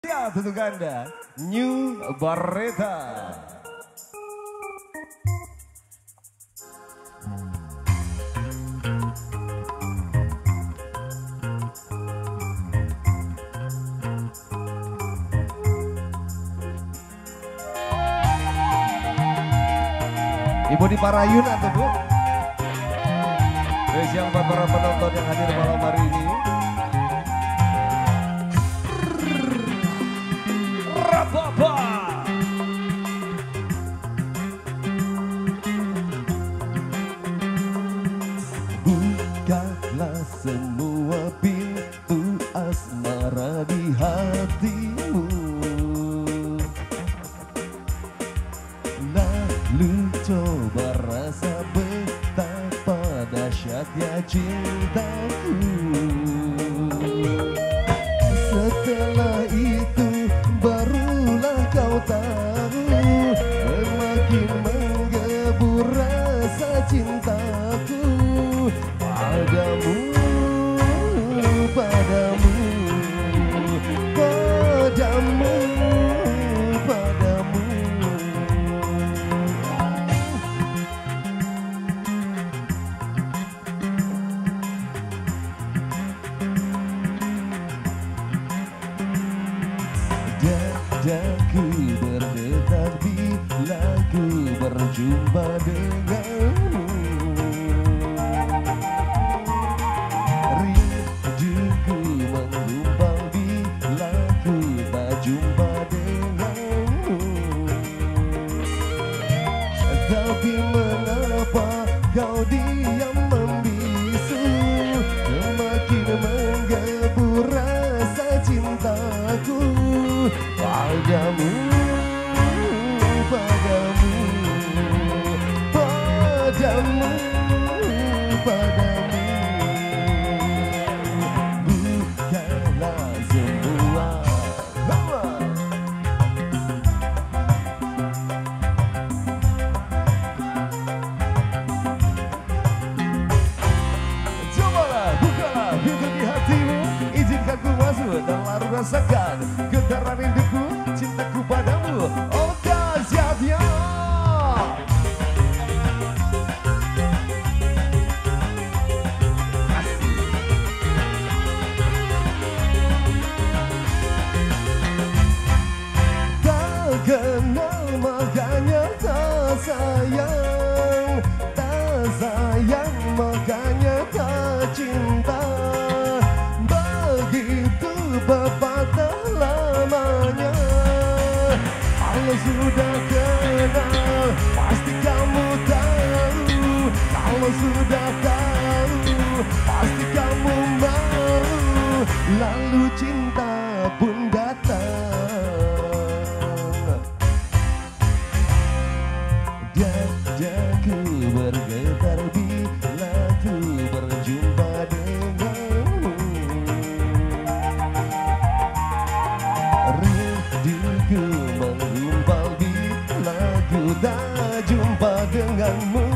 Ya, untuk Anda, New Barreta. Ibu di Parayun atau Bu? Spesial buat para penonton yang hadir malam hari ini. Rababa. Bukalah semua pintu asmara di hatimu. Lalu coba rasa betapa dahsyatnya cintaku. Setelah itu barulah kau tahu, semakin menggebur rasa cintaku padamu, padamu, padamu, padamu. Dadaku berdetak bila ku berjumpa denganmu. Rinduku menggumpal bila ku tak jumpa denganmu. Tapi mengapa kau diam membisu, semakin menggebur rasa cintaku padamu, padamu, padamu, padamu. Bukalah semua. Cobalah, bukalah pintu di hatimu, izinkan ku masuk dan lalu rasakan getaran rinduku, cintaku padamu. Oh dahsyatnya. Tak kenal makanya tak sayang, tak sayang makanya tak cinta. Begitu pepatah lamanya. Kalau sudah kenal pasti kamu tahu. Kalau sudah tahu pasti kamu mau. Lalu cinta pun datang. Dadaku bergetar bila ku berjumpa denganmu. Rinduku menggumpal bila ku tak jumpa denganmu.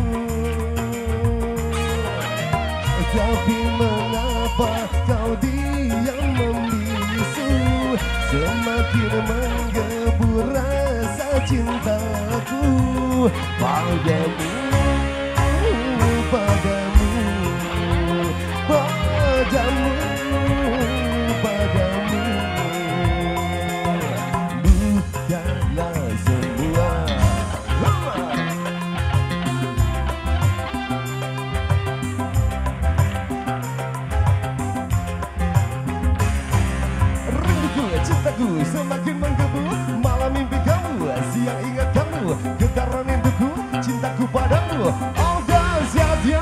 Tapi mengapa kau diam membisu, semakin menggebur rasa cintaku padamu, padamu, padamu, padamu. Bukalah semua. Rinduku, cintaku semakin menggebu, malam mimpi kamu, siang ingat kamu, getaran rinduku, cintaku padamu. Oh dahsyatnya.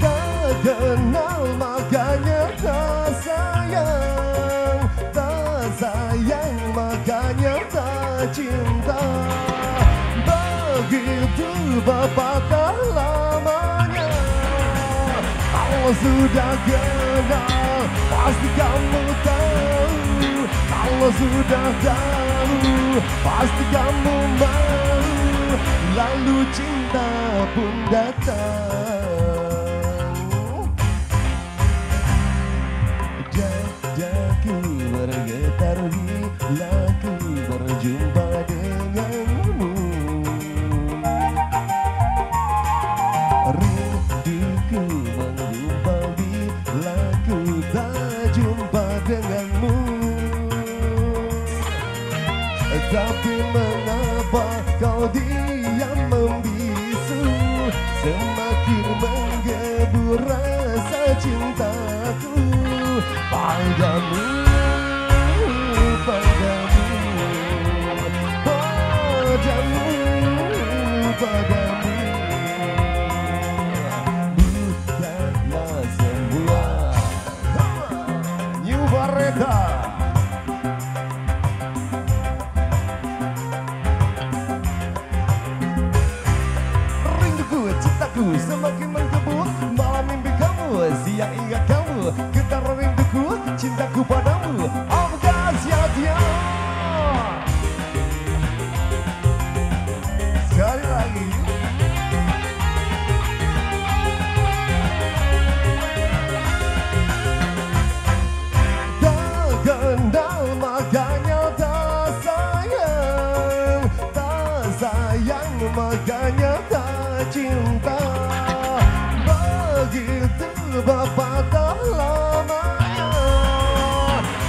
Tak kenal makanya tak sayang, tak sayang makanya tak cinta. Begitu pepatah lamanya. Kalau sudah kenal pasti kamu tahu. Kalau sudah tahu pasti kamu mau. lalu cinta pun datang. Dadaku bergetar bila ku berjumpa denganmu. Rinduku menggumpal bila ku tak jumpa denganmu. Tapi mengapa kau diam membisu, semakin menggebu rasa cintaku padamu, padamu, padamu, padamu. Bukanlah semua New Barreta. Cintaku semakin menggebu, malam mimpi kamu, siang ingat kamu, getaran rinduku, cintaku padamu, oh gak sia-sia. Sekali lagi. Tak kenal makanya tak sayang, tak sayang makanya tak cinta. Begitu berpatah lamanya.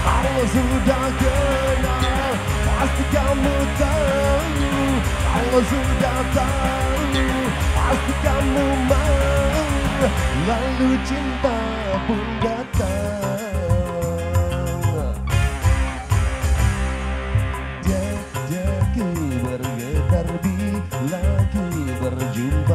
Kalau sudah kenal pasti kamu tahu. Kalau sudah tahu pasti kamu mau. Lalu cinta pun datang. Dadaku bergetar bila ku berjumpa